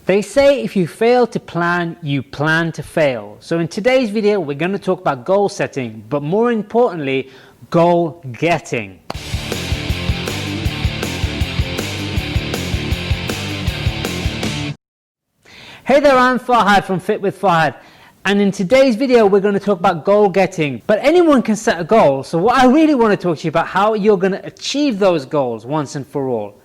They say if you fail to plan, you plan to fail. So in today's video, we're going to talk about goal setting, but more importantly, goal getting. Hey there, I'm Fahad from Fit with Fahad. And in today's video, we're going to talk about goal getting. But anyone can set a goal. So what I really want to talk to you about how you're going to achieve those goals once and for all.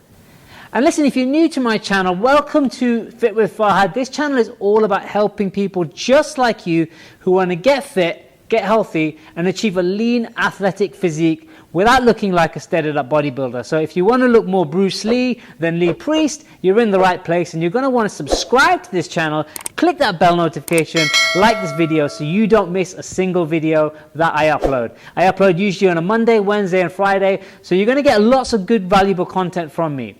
And listen, if you're new to my channel, welcome to Fit with Fahad. This channel is all about helping people just like you who want to get fit, get healthy, and achieve a lean, athletic physique without looking like a steadied-up bodybuilder. So if you want to look more Bruce Lee than Lee Priest, you're in the right place, and you're going to want to subscribe to this channel, click that bell notification, like this video so you don't miss a single video that I upload. I upload usually on a Monday, Wednesday, and Friday, so you're going to get lots of good, valuable content from me.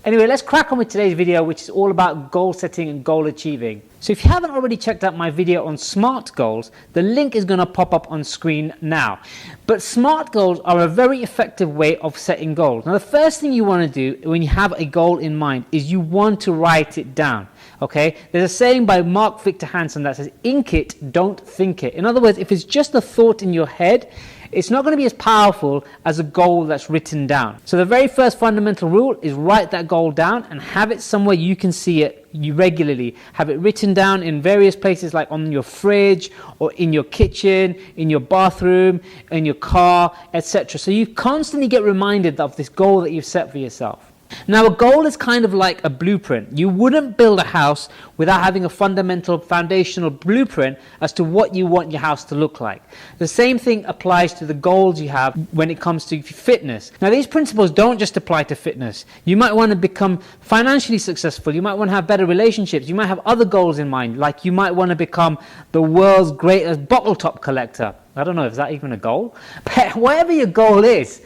Anyway, let's crack on with today's video, which is all about goal setting and goal achieving. So if you haven't already checked out my video on SMART goals, the link is going to pop up on screen now. But SMART goals are a very effective way of setting goals. Now, the first thing you want to do when you have a goal in mind is you want to write it down. Okay, there's a saying by Mark Victor Hansen that says, "Ink it, don't think it." In other words, if it's just a thought in your head, it's not going to be as powerful as a goal that's written down. So the very first fundamental rule is write that goal down and have it somewhere you can see it regularly. Have it written down in various places like on your fridge or in your kitchen, in your bathroom, in your car, etc. So you constantly get reminded of this goal that you've set for yourself. Now, a goal is kind of like a blueprint. You wouldn't build a house without having a fundamental foundational blueprint as to what you want your house to look like. The same thing applies to the goals you have when it comes to fitness. Now, these principles don't just apply to fitness. You might want to become financially successful. You might want to have better relationships. You might have other goals in mind, like you might want to become the world's greatest bottle top collector. I don't know, is that even a goal? But whatever your goal is,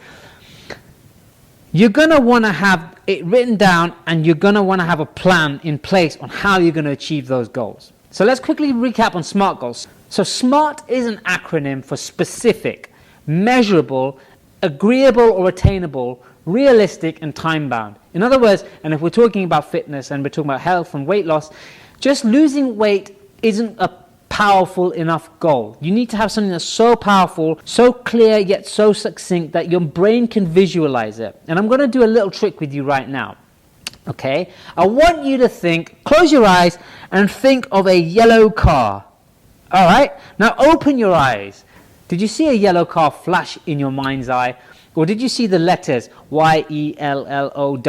you're going to want to have it written down, and you're going to want to have a plan in place on how you're going to achieve those goals. So let's quickly recap on SMART goals. So SMART is an acronym for specific, measurable, agreeable or attainable, realistic, and time-bound. In other words, and if we're talking about fitness and we're talking about health and weight loss, just losing weight isn't a powerful enough goal. You need to have something that's so powerful, so clear, yet so succinct that your brain can visualize it. And I'm going to do a little trick with you right now. Okay? I want you to think, close your eyes and think of a yellow car. All right? Now open your eyes. Did you see a yellow car flash in your mind's eye? Or did you see the letters YELLOWCAR?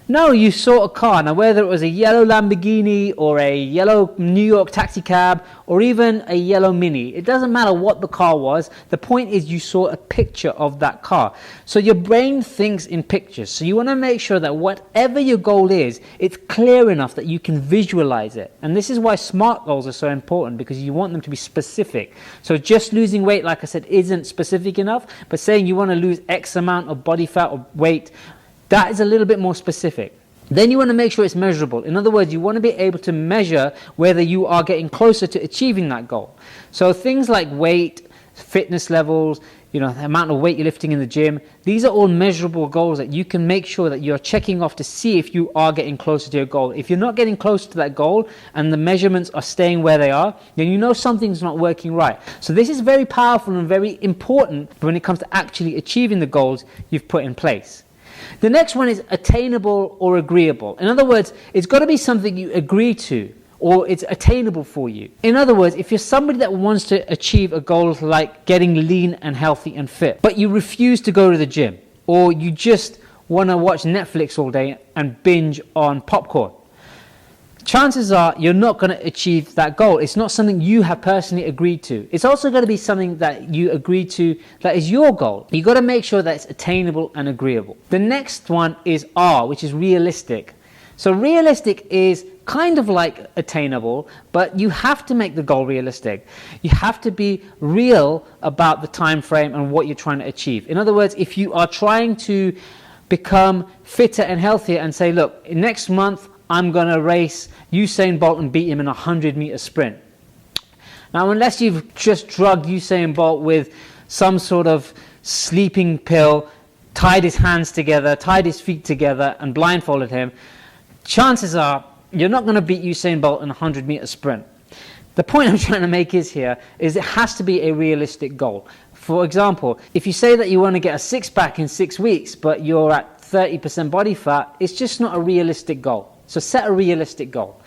No, you saw a car. Now, whether it was a yellow Lamborghini or a yellow New York taxi cab or even a yellow Mini, it doesn't matter what the car was. The point is you saw a picture of that car. So your brain thinks in pictures. So you want to make sure that whatever your goal is, it's clear enough that you can visualize it. And this is why SMART goals are so important, because you want them to be specific. So just losing weight, like I said, isn't specific enough. But saying you want to lose X amount of body fat or weight, that is a little bit more specific. Then you want to make sure it's measurable. In other words, you want to be able to measure whether you are getting closer to achieving that goal. So things like weight, fitness levels, the amount of weight you're lifting in the gym, these are all measurable goals that you can make sure that you're checking off to see if you are getting closer to your goal. If you're not getting close to that goal and the measurements are staying where they are, then you know something's not working right. So this is very powerful and very important when it comes to actually achieving the goals you've put in place. The next one is attainable or agreeable. In other words, it's got to be something you agree to, or it's attainable for you. In other words, if you're somebody that wants to achieve a goal like getting lean and healthy and fit, but you refuse to go to the gym, or you just want to watch Netflix all day and binge on popcorn, chances are you're not going to achieve that goal. It's not something you have personally agreed to. It's also going to be something that you agreed to that is your goal. You've got to make sure that it's attainable and agreeable. The next one is R, which is realistic. So realistic is kind of like attainable, but you have to make the goal realistic. You have to be real about the time frame and what you're trying to achieve. In other words, if you are trying to become fitter and healthier and say, look, next month I'm going to race Usain Bolt and beat him in a 100-meter sprint. Now, unless you've just drugged Usain Bolt with some sort of sleeping pill, tied his hands together, tied his feet together, and blindfolded him, chances are you're not going to beat Usain Bolt in a 100-meter sprint. The point I'm trying to make is it has to be a realistic goal. For example, if you say that you want to get a six-pack in 6 weeks, but you're at 30% body fat, it's just not a realistic goal. So set a realistic goal.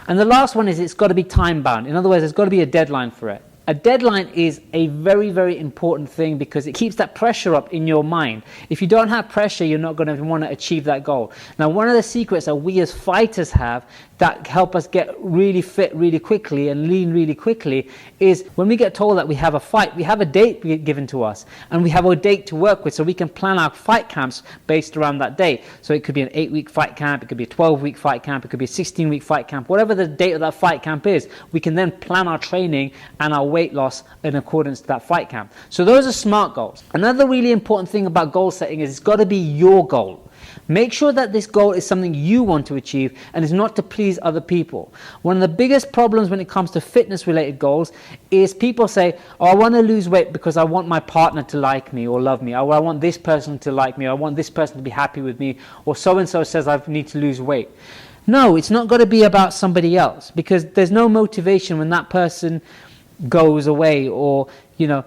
And the last one is it's got to be time-bound. In other words, there's got to be a deadline for it. A deadline is a very, very important thing because it keeps that pressure up in your mind. If you don't have pressure, you're not going to want to achieve that goal. Now, one of the secrets that we as fighters have that help us get really fit really quickly and lean really quickly is when we get told that we have a fight, we have a date given to us and we have a date to work with, so we can plan our fight camps based around that date. So it could be an 8-week fight camp, it could be a 12-week fight camp, it could be a 16-week fight camp, whatever the date of that fight camp is, we can then plan our training and our weight loss in accordance to that fight camp. So those are SMART goals. Another really important thing about goal setting is it's got to be your goal. Make sure that this goal is something you want to achieve and is not to please other people. One of the biggest problems when it comes to fitness related goals is people say, oh, I want to lose weight because I want my partner to like me or love me, or I want this person to like me, or I want this person to be happy with me, or so-and-so says I need to lose weight. No, it's not got to be about somebody else, because there's no motivation when that person goes away, or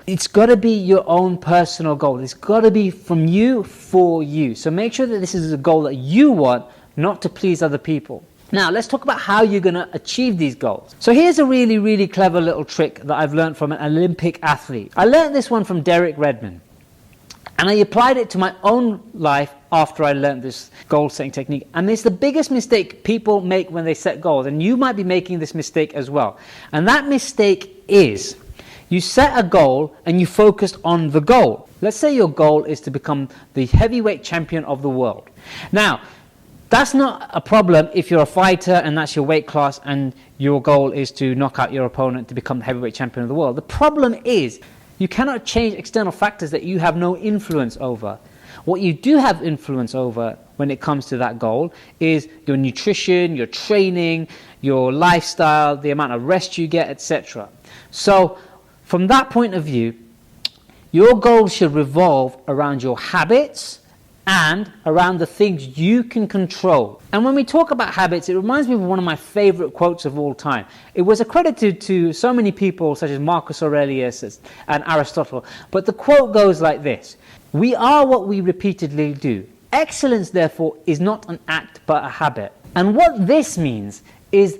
it's got to be your own personal goal. It's got to be from you for you. So make sure that this is a goal that you want, not to please other people. Now let's talk about how you're going to achieve these goals. So here's a really, really clever little trick that I've learned from an Olympic athlete. I learned this one from Derek Redmond, and I applied it to my own life after I learned this goal setting technique. And it's the biggest mistake people make when they set goals, and you might be making this mistake as well. And that mistake is you set a goal and you focused on the goal. Let's say your goal is to become the heavyweight champion of the world. Now, that's not a problem if you're a fighter and that's your weight class and your goal is to knock out your opponent to become the heavyweight champion of the world. The problem is you cannot change external factors that you have no influence over. What you do have influence over when it comes to that goal is your nutrition, your training, your lifestyle, the amount of rest you get, etc. So from that point of view, your goals should revolve around your habits and around the things you can control. And when we talk about habits, it reminds me of one of my favorite quotes of all time. It was accredited to so many people such as Marcus Aurelius and Aristotle, but the quote goes like this: we are what we repeatedly do. Excellence, therefore, is not an act but a habit. And what this means is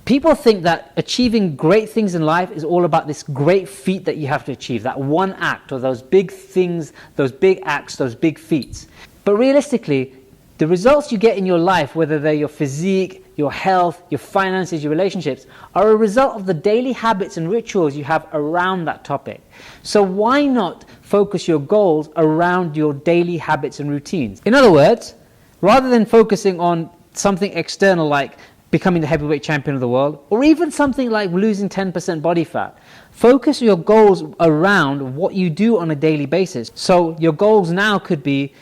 people think that achieving great things in life is all about this great feat that you have to achieve, that one act, or those big things, those big acts, those big feats. But realistically, the results you get in your life, whether they're your physique, your health, your finances, your relationships, are a result of the daily habits and rituals you have around that topic. So why not focus your goals around your daily habits and routines? In other words, rather than focusing on something external like becoming the heavyweight champion of the world, or even something like losing 10% body fat, focus your goals around what you do on a daily basis. So your goals now could be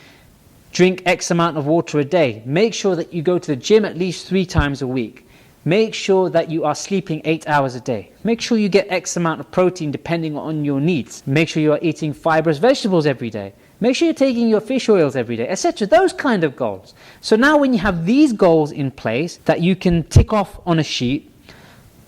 drink X amount of water a day. Make sure that you go to the gym at least 3 times a week. Make sure that you are sleeping 8 hours a day. Make sure you get X amount of protein depending on your needs. Make sure you are eating fibrous vegetables every day. Make sure you're taking your fish oils every day, etc. Those kind of goals. So now when you have these goals in place that you can tick off on a sheet,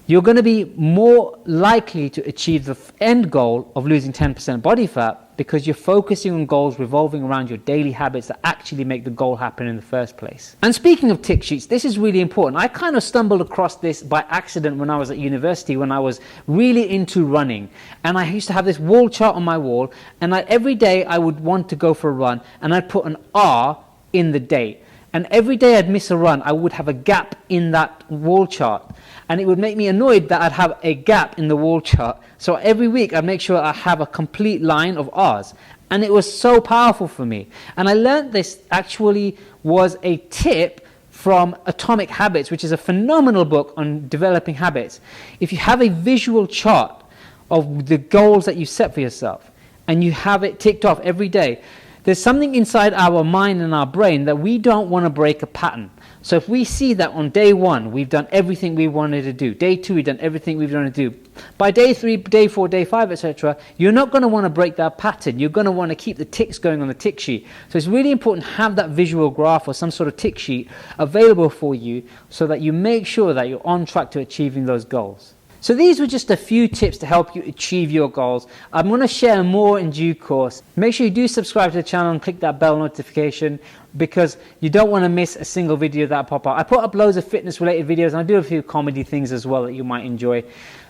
you're going to be more likely to achieve the end goal of losing 10% body fat because you're focusing on goals revolving around your daily habits that actually make the goal happen in the first place. And speaking of tick sheets, this is really important. I kind of stumbled across this by accident when I was at university, when I was really into running. And I used to have this wall chart on my wall, and every day I would want to go for a run, and I'd put an R in the date. And every day I'd miss a run, I would have a gap in that wall chart. And it would make me annoyed that I'd have a gap in the wall chart. So every week I'd make sure I have a complete line of R's. And it was so powerful for me. And I learned this actually was a tip from Atomic Habits, which is a phenomenal book on developing habits. If you have a visual chart of the goals that you set for yourself, and you have it ticked off every day, there's something inside our mind and our brain that we don't want to break a pattern. So if we see that on day 1 we've done everything we wanted to do, day 2 we've done everything we've wanted to do, by day 3, day 4, day 5, etc., you're not going to want to break that pattern. You're going to want to keep the ticks going on the tick sheet. So it's really important to have that visual graph or some sort of tick sheet available for you so that you make sure that you're on track to achieving those goals. So these were just a few tips to help you achieve your goals. I'm going to share more in due course. Make sure you do subscribe to the channel and click that bell notification, because you don't want to miss a single video that pop up. I put up loads of fitness related videos, and I do a few comedy things as well that you might enjoy.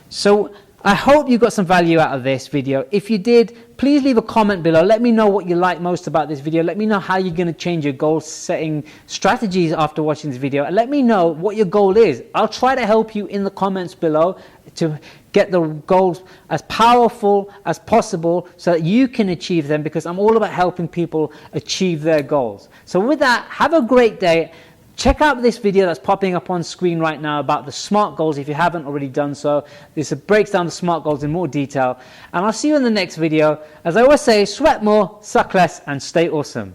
So I hope you got some value out of this video. If you did, please leave a comment below. Let me know what you like most about this video. Let me know how you're going to change your goal setting strategies after watching this video. And let me know what your goal is. I'll try to help you in the comments below to get the goals as powerful as possible so that you can achieve them, because I'm all about helping people achieve their goals. So with that, have a great day. Check out this video that's popping up on screen right now about the SMART goals if you haven't already done so. This breaks down the SMART goals in more detail. And I'll see you in the next video. As I always say, sweat more, suck less, and stay awesome.